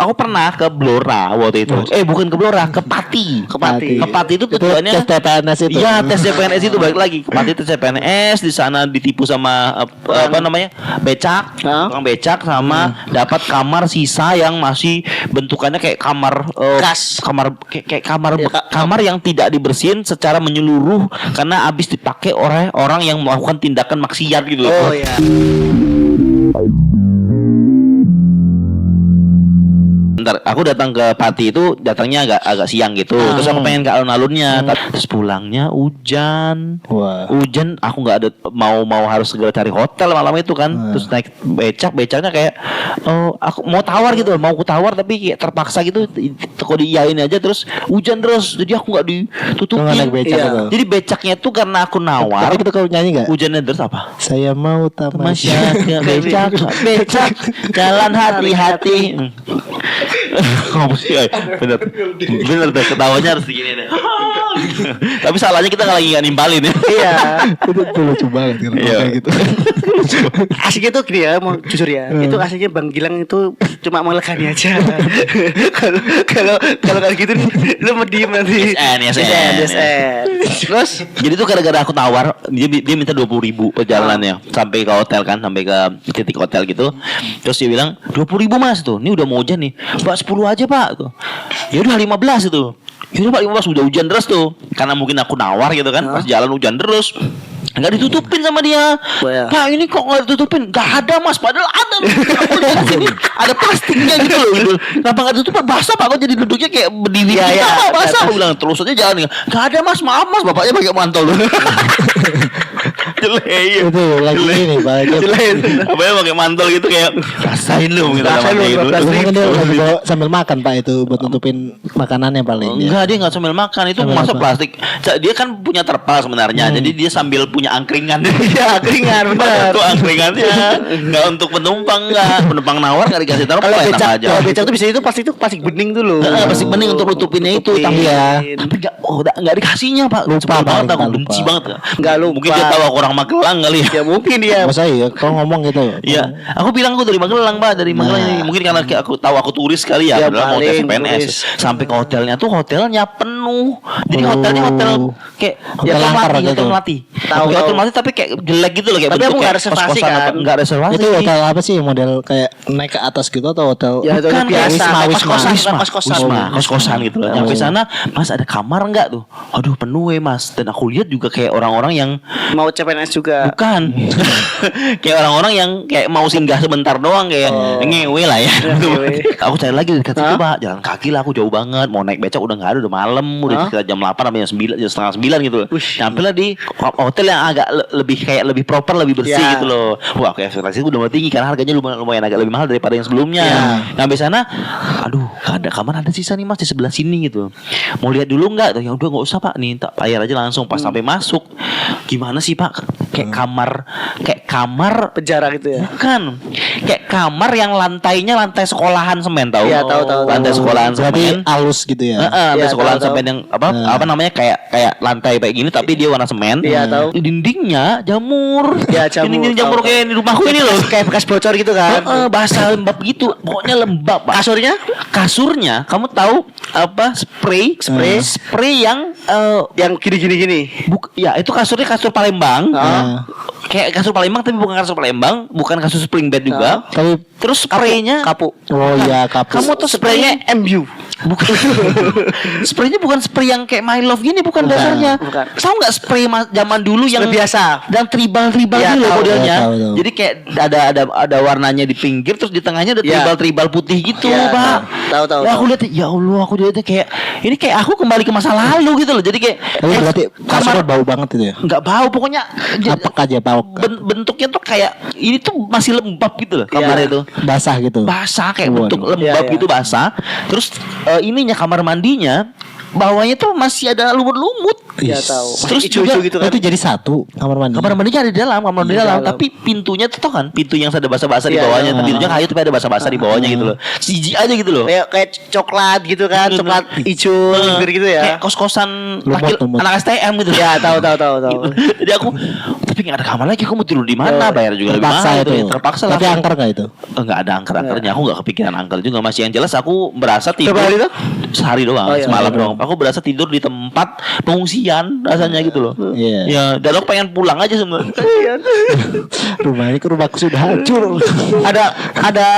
aku pernah ke Blora waktu itu. Bukan ke Blora, ke Pati. Ke Pati itu tujuannya tes CPNS itu. Iya, tes CPNS itu balik lagi. Ke Pati tes CPNS, di sana ditipu sama apa namanya? Becak, tukang becak sama dapat kamar sisa yang masih bentukannya kayak kamar kayak kamar yang tidak dibersihin secara menyeluruh karena habis dipakai oleh orang yang melakukan tindakan maksiat gitu. Oh iya. Bentar, aku datang ke Pati itu datangnya agak siang gitu. Terus aku pengen ke alun-alunnya. Terus pulangnya hujan. Hujan, aku nggak ada mau harus segera cari hotel malam itu kan. Terus naik becaknya kayak aku mau tawar gitu, mau aku tawar tapi kayak terpaksa gitu. Kok diiyain aja terus hujan terus. Jadi aku nggak ditutupin. Jadi becaknya tuh karena aku nawar. Tapi kita kau nyanyi nggak? Hujannya terus apa? Saya mau tamasya becak jalan hati-hati. Bener deh, ketawanya harus begini deh. Tapi salahnya kita lagi nggak nimbalin ya. Iya. Itu lucu banget kayak gitu. Asiknya tuh gini ya, mau jujur ya. Itu asiknya Bang Gilang itu cuma mengelakani aja. Kalau kayak gitu lu mau diem nanti. SN. Terus jadi tuh gara-gara aku tawar, dia minta 20.000 perjalanannya sampai ke hotel kan, sampai ke titik hotel gitu. Terus dia bilang 20.000 mas tuh, ini udah mau hujan nih, Pak 10 aja Pak tuh. Ya udah 15 itu. Ya udah Pak 15 udah hujan deras tuh. Karena mungkin aku nawar gitu kan, pas jalan hujan terus. Nggak ditutupin sama dia. Pak ini kok nggak ditutupin? Nggak ada mas, padahal ada. Sini ada plastiknya gitu loh. Gitu. Kenapa nggak ditutupin? Basah Pak, kok jadi duduknya kayak berdiri. Iya. Basah. Aku bilang terus aja jalan. Nggak ada mas, maaf mas, bapaknya pakai mantel. Jelek. Itu lagi ini balik. Apa ya pakai mantel gitu kayak rasain lu gitu. Mungkin dia lagi sambil makan Pak itu buat tutupin makanannya paling. Enggak, dia nggak sambil makan, itu masuk plastik. Dia kan punya terpal sebenarnya. Jadi dia sambil punya angkringan. Iya, angkringan benar. Itu angkringannya nggak untuk penumpang, nggak. Penumpang nawar nggak dikasih terpal. Kalau becak tuh bisa itu pasti itu plastik bening dulu. Plastik bening untuk nutupinnya itu. Tapi nggak dikasihnya Pak. Lupa banget, aku benci banget. Nggak lupa. Mungkin dia tahu aku orang Magelang kali ya. Ya mungkin dia. Masa iya kau ngomong gitu. Iya, aku bilang aku dari Magelang Pak, dari Magelang ini. Mungkin karena aku tahu aku turis kali ya, mau tes PNS. Sampai ke hotelnya tuh hotelnya penuh. Jadi hotelnya hotel kayak hotel melati. Tahu hotel melati tapi kayak jelek gitu loh, kayak tapi aku nggak reservasi kan? Nggak reservasi. Itu hotel apa sih, model kayak naik ke atas gitu atau hotel? Ya hotel biasa, kos-kosan gitu loh. Sampai sana, Mas ada kamar nggak tuh? Aduh penuh ya Mas. Dan aku lihat juga kayak orang-orang yang mau CPNS juga. Bukan. Kayak orang-orang yang kayak mau singgah sebentar doang kayak ngewe lah ya. Aku cari lagi dekat situ Pak, jalan kaki lah, aku jauh banget. Mau naik becak udah nggak ada, udah malam, udah sekitar jam 8 sampai jam 9, jam setengah 9 gitu loh. Nyampe lah di hotel yang agak lebih proper, lebih bersih gitu loh. Wah, aku ekspektasiku udah tinggi karena harganya lumayan agak lebih mahal daripada yang sebelumnya. Sampai sana, aduh, gak ada kamar, ada sisa nih Mas di sebelah sini gitu. Mau lihat dulu nggak? Ya udah nggak usah Pak, nih tak bayar aja langsung. Pas sampai masuk, gimana sih Pak? Kayak kamar penjara gitu ya. Bukan. Kayak kamar yang lantainya lantai sekolahan semen, tahu? Iya, tahu. Lantai sekolahan semen. Halus gitu ya. Lantai sekolahan semen yang apa namanya kayak lantai kayak gini tapi dia warna semen. Iya, tahu. Dindingnya jamur. Iya, jamur. Dinding jamur kayak di rumahku ini loh. Kayak bekas bocor gitu kan. Basah lembab gitu. Pokoknya lembab, Pak. Kasurnya kamu tahu apa? Spray yang gini. Ya, itu kasurnya kasur Palembang. Kayak kasur Palembang tapi bukan kasur Palembang, bukan kasur spring bed juga. Tapi terus spraynya kapu. Oh iya, kapu. Kamu tuh spraynya MU. Bukan. Spraynya bukan spray yang kayak My Love gini, bukan dasarnya. Tahu nggak spray zaman dulu yang biasa dan tribal ya, gitu modelnya. Tahu. Jadi kayak ada warnanya di pinggir, terus di tengahnya ada tribal putih gitu, Pak. Tahu. Aku lihat, ya Allah, aku lihat kayak ini kayak aku kembali ke masa lalu gitu loh. Jadi kayak berarti kasurnya bau banget itu ya? Nggak bau, pokoknya apek aja bau. Bentuknya tuh kayak ini tuh masih lembab gitu loh kamar itu. Basah gitu. Basah kayak bentuk lembab gitu, basah. Terus ininya kamar mandinya bawahnya tuh masih ada lumut-lumut. Ya tahu. Terus juga gitu kan. Itu jadi satu kamar mandi. Kamar mandinya ada di dalam, tapi pintunya tuh kan pintu yang ada basa-basa di bawahnya, pintunya kayu tapi ada basa-basa di bawahnya gitu loh. Siji aja gitu loh. Kayak coklat gitu kan, coklat hijau gitu ya. Kayak kos-kosan anak STM gitu. Ya, tahu. Jadi aku tapi nggak ada kamar lagi, aku mau tidur di mana? Bayar juga lebih Terpaksa mahal itu. itu. Terpaksa lah. Tapi angker nggak itu? Enggak ada angker-angkernya. Aku nggak kepikiran angker juga. Masih yang jelas aku berasa tidur. Berapa hari tuh? Sehari doang, Oh, iya, semalam iya. doang. Aku berasa tidur di tempat pengungsian rasanya gitu loh. Iya. Ya, dan aku pengen pulang aja sebenarnya. Rumah ini rumahku sudah hancur. ada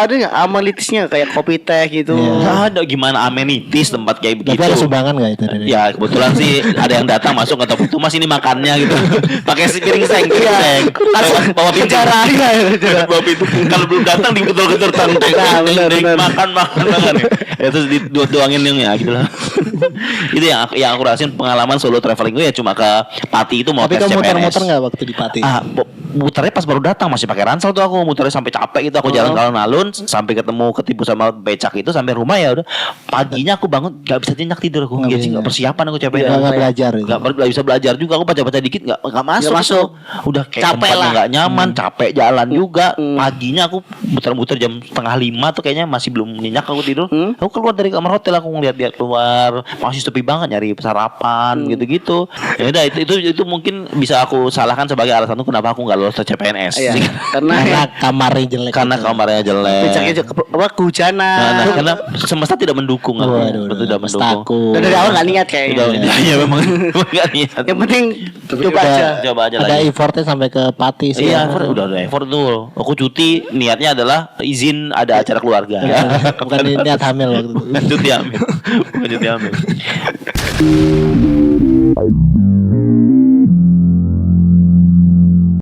nggak amenitisnya kayak kopi teh gitu. Nggak ada gimana amenities tempat kayak Tapi begitu. ada sumbangan nggak itu dari? Ya kebetulan sih ada yang datang masuk atau itu mas ini makannya gitu. Pakai si piring seng, bawa pintu. Bawa pintu. Kalau belum datang digetor-getor tang teng Nah, benar, benar. makan. Ya terus doangin yang ya gitu lah. Itu yang aku rasain pengalaman solo traveling gue ya cuma ke Pati itu mau Tapi tes kamu CPNS. muter-muter nggak waktu di Pati? Muternya pas baru datang masih pakai ransel tuh aku muternya sampai capek gitu aku jalan alun-alun sampai ketipu sama becak itu sampai rumah ya udah paginya aku bangun nggak bisa nyenyak tidur aku Nggak ya sih bisa. nggak persiapan aku capek Nggak belajar gitu. nggak bisa belajar juga aku baca dikit nggak masuk masuk. udah kayak Capek tempatnya lah. nggak nyaman capek jalan juga paginya aku muter-muter jam 4:30 tuh kayaknya masih belum nyenyak aku tidur aku keluar dari kamar hotel aku ngeliat keluar masih sepi banget nyari sarapan gitu-gitu ya udah itu mungkin bisa aku salahkan sebagai alasanku kenapa aku nggak lolos ke CPNS Iya. Karena Karena kamarnya jelek. karena kamarnya jelek. becaknya juga kehujanan. Nah, karena semesta tidak mendukung aku. Waduh, Betul tidak mendukung. takut. Dan dari awal nggak niat kayaknya. Udah, iya memang nggak niat. Yang penting coba Ada- aja. Coba aja Ada lagi. effortnya sampai ke Pati sih. Iya, udah ada effort tuh. Aku cuti niatnya adalah izin ada acara keluarga. Bukan niat hamil waktu itu. Bukan cuti hamil. Bukan cuti hamil.